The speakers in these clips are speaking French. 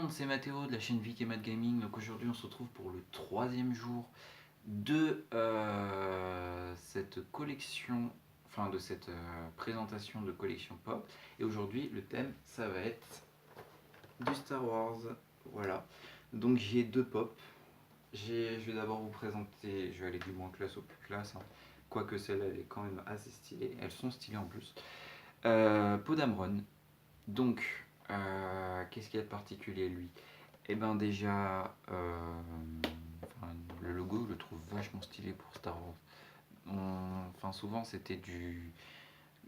monde, c'est Mathéo de la chaîne Vic et Mad Gaming. Donc aujourd'hui on se retrouve pour le troisième jour de cette collection, enfin de cette présentation de collection pop. Et aujourd'hui le thème ça va être du Star Wars. Voilà. Donc j'ai deux pop. Je vais d'abord vous présenter, je vais aller du moins classe au plus classe. Quoique celle-là elle est quand même assez stylée. Elles sont stylées en plus. Podamron. Donc, qu'est-ce qu'il y a de particulier lui? Eh ben déjà, le logo, je le trouve vachement stylé pour Star Wars. Enfin, souvent c'était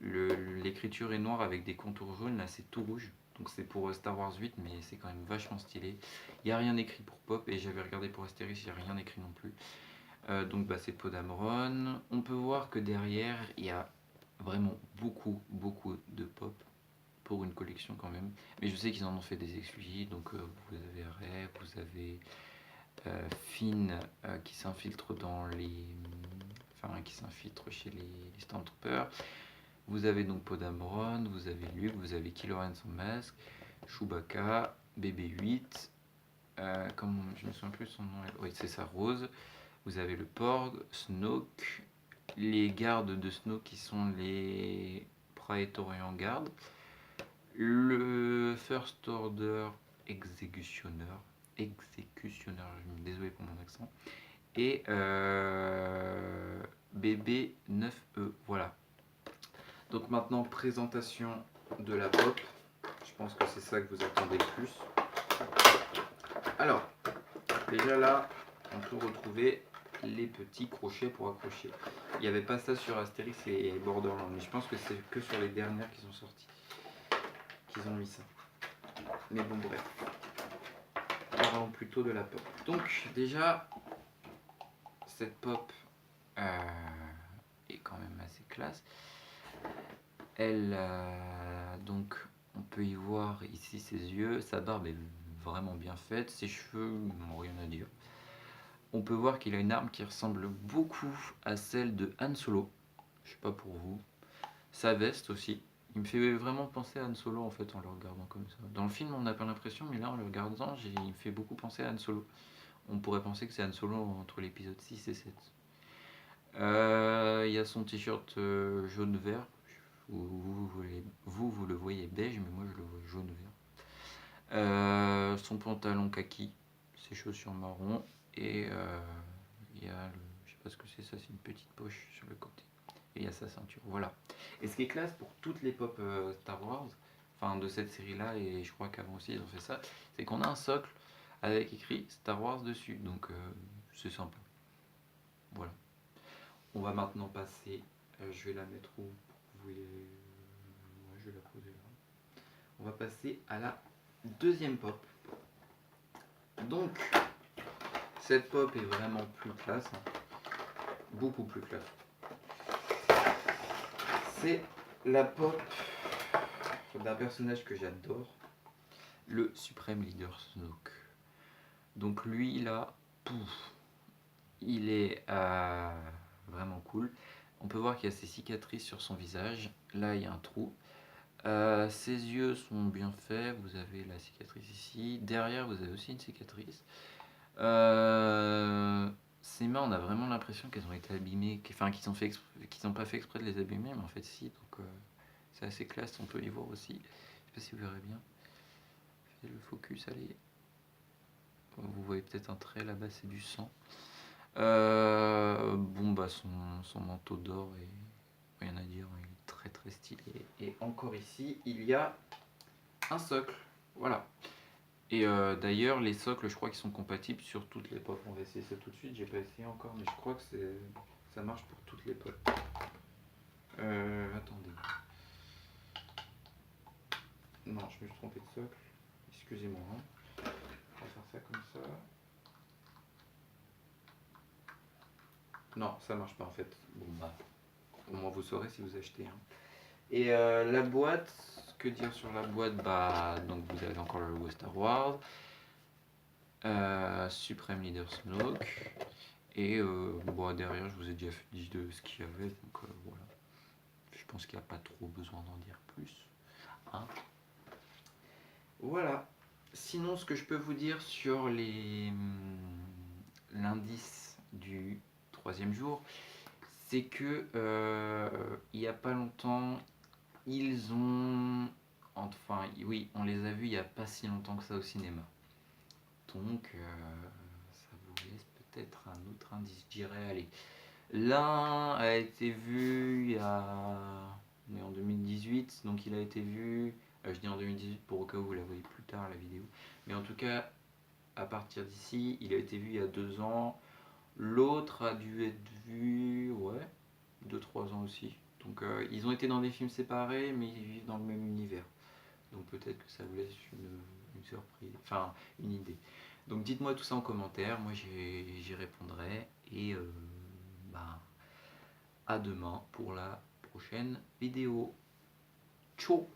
l'écriture est noire avec des contours jaunes, là c'est tout rouge. Donc c'est pour Star Wars 8, mais c'est quand même vachement stylé. Il n'y a rien écrit pour Pop, et j'avais regardé pour Astérix, il n'y a rien écrit non plus. Donc bah, c'est Podamron. On peut voir que derrière, il y a vraiment beaucoup de Pop pour une collection quand même. Mais je sais qu'ils en ont fait des exclusifs, donc vous avez Rey, vous avez Finn qui s'infiltre dans les... Enfin, qui s'infiltre chez les Stormtroopers. Vous avez donc Podamron, vous avez Luke, vous avez Kylo Ren sans masque, Chewbacca, BB-8, comme je me souviens plus son nom, oui c'est ça, Rose. Vous avez le Porg, Snoke, les gardes de Snoke qui sont les Praetorian Guard, le First Order Exécutionneur, désolé pour mon accent, et BB9E, voilà. Donc maintenant, présentation de la pop. Je pense que c'est ça que vous attendez le plus. Alors, déjà là, on peut retrouver les petits crochets pour accrocher. Il n'y avait pas ça sur Astérix et Borderlands, mais je pense que c'est que sur les dernières qui sont sorties qu'ils ont mis ça. Mais bon, bref. Parlons plutôt de la pop. Donc, déjà, cette pop est quand même assez classe. Elle, donc, on peut y voir ici ses yeux, sa barbe est vraiment bien faite, ses cheveux n'ont rien à dire. On peut voir qu'il a une arme qui ressemble beaucoup à celle de Han Solo, je sais pas pour vous. Sa veste aussi, il me fait vraiment penser à Han Solo en fait en le regardant comme ça. Dans le film on n'a pas l'impression, mais là en le regardant il me fait beaucoup penser à Han Solo. On pourrait penser que c'est Han Solo entre l'épisode 6 et 7. Il y a son t-shirt jaune-vert. Vous le voyez beige, mais moi je le vois jaune-vert. Son pantalon kaki, ses chaussures marron, et il y a, je sais pas ce que c'est, ça c'est une petite poche sur le côté. Et il y a sa ceinture, voilà. Et ce qui est classe pour toutes les pop Star Wars, enfin de cette série-là, et je crois qu'avant aussi ils ont fait ça, c'est qu'on a un socle avec écrit Star Wars dessus, donc c'est sympa. Voilà. On va maintenant passer, je vais la mettre où pour que vous voyez, ouais, je vais la poser là. On va passer à la deuxième pop. Donc, cette pop est vraiment plus classe, beaucoup plus classe. C'est la pop d'un personnage que j'adore, le Supreme Leader Snoke. Donc lui là, il est vraiment cool. On peut voir qu'il y a ses cicatrices sur son visage. Là il y a un trou. Ses yeux sont bien faits. Vous avez la cicatrice ici. Derrière vous avez aussi une cicatrice. Ses mains, on a vraiment l'impression qu'elles ont été abîmées, enfin qu'ils n'ont pas fait exprès de les abîmer, mais en fait si. Donc c'est assez classe. On peut y voir aussi. Je sais pas si vous verrez bien. Faites le focus, allez. Vous voyez peut-être un trait là-bas, c'est du sang. Bon bah son manteau d'or est rien à dire, il est très très stylé. Et encore ici il y a un socle, voilà. Et d'ailleurs les socles je crois qu'ils sont compatibles sur toutes les pop. On va essayer ça tout de suite, j'ai pas essayé encore mais je crois que ça marche pour toutes les pop. Attendez. Non, je me suis trompé de socle, excusez-moi. On va faire ça comme ça. Non, ça marche pas en fait. Bon bah, au moins vous saurez si vous achetez. Et la boîte, que dire sur la boîte? Bah, donc vous avez encore le logo Star Wars, Supreme Leader Snoke, et bon, derrière je vous ai déjà dit de ce qu'il y avait, donc voilà. Je pense qu'il n'y a pas trop besoin d'en dire plus. Hein, voilà. Sinon, ce que je peux vous dire sur l'indice du troisième jour, c'est que il n'y a pas longtemps, ils ont... Enfin, oui, on les a vus il n'y a pas si longtemps que ça au cinéma. Donc, ça vous laisse peut-être un autre indice, je dirais, allez. L'un a été vu il y a... On est en 2018, donc il a été vu... je dis en 2018 pour au cas où vous la voyez plus tard la vidéo. Mais en tout cas, à partir d'ici, il a été vu il y a 2 ans. L'autre a dû être vu, ouais, 2-3 ans aussi. Donc ils ont été dans des films séparés, mais ils vivent dans le même univers. Donc peut-être que ça vous laisse une surprise, enfin une idée. Donc dites-moi tout ça en commentaire, moi j'y répondrai. Et bah, à demain pour la prochaine vidéo. Ciao.